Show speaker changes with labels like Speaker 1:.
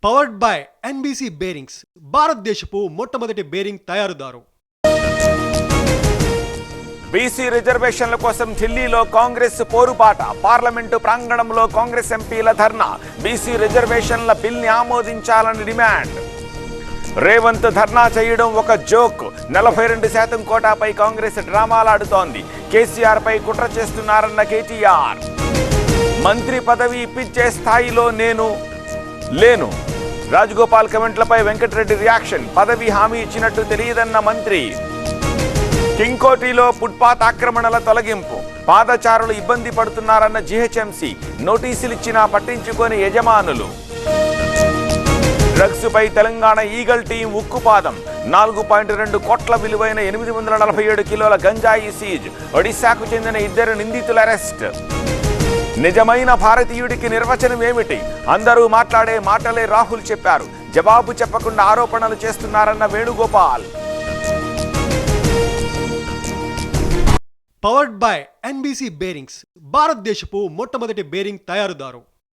Speaker 1: Powered by NBC bearings, భారతదేశపు మొట్టమొదటి bearing తయారుదారు.
Speaker 2: BC రిజర్వేషన్ల కోసం ఢిల్లీలో కాంగ్రెస్ పోరుబాట. పార్లమెంటు ప్రాంగణంలో కాంగ్రెస్ ఎంపీల ధర్నా. బీసీ రిజర్వేషన్ల బిల్ని ఆమోదించాలని డిమాండ్. రేవంత్ ధర్నా చేయడం ఒక జోక్. 42% కోటాపై కాంగ్రెస్ డ్రామాలాడుతోంది. కేసీఆర్ పై కుట్ర చేస్తున్నారన్న కేటీఆర్. మంత్రి పదవి ఇప్పించే స్థాయిలో నేను లేను. రాజగోపాల్ కమెంట్లపై వెంకటరెడ్డి రియాక్షన్. పదవి హామీ ఇచ్చినట్టు తెలియదన్న మంత్రి. కింగ్కోటిలో ఫుట్పాత్ ఆక్రమణల తొలగింపు. పాదచారులు ఇబ్బంది పడుతున్నారన్న జీహెచ్ఎంసీ. నోటీసులిచ్చినా పట్టించుకొని యజమానులు. డ్రగ్స్ పై తెలంగాణ ఈగల్ టీం ఉక్కుపాదం. 4.2 కోట్ల విలువైన 847 కిలోల గంజాయి సీజ్. ఒడిశాకు చెందిన 2 నిందితుల అరెస్ట్. నిజమైన భారతీయుడికి నిర్వచనం ఏమిటి? అందరూ మాట్లాడే మాటలే రాహుల్ చెప్పారు. జవాబు చెప్పకుండా ఆరోపణలు చేస్తున్నారన్న Venugopal.
Speaker 1: Powered by NBC bearings, భారతదేశపు మొట్టమొదటి బేరింగ్ తయారుదారు.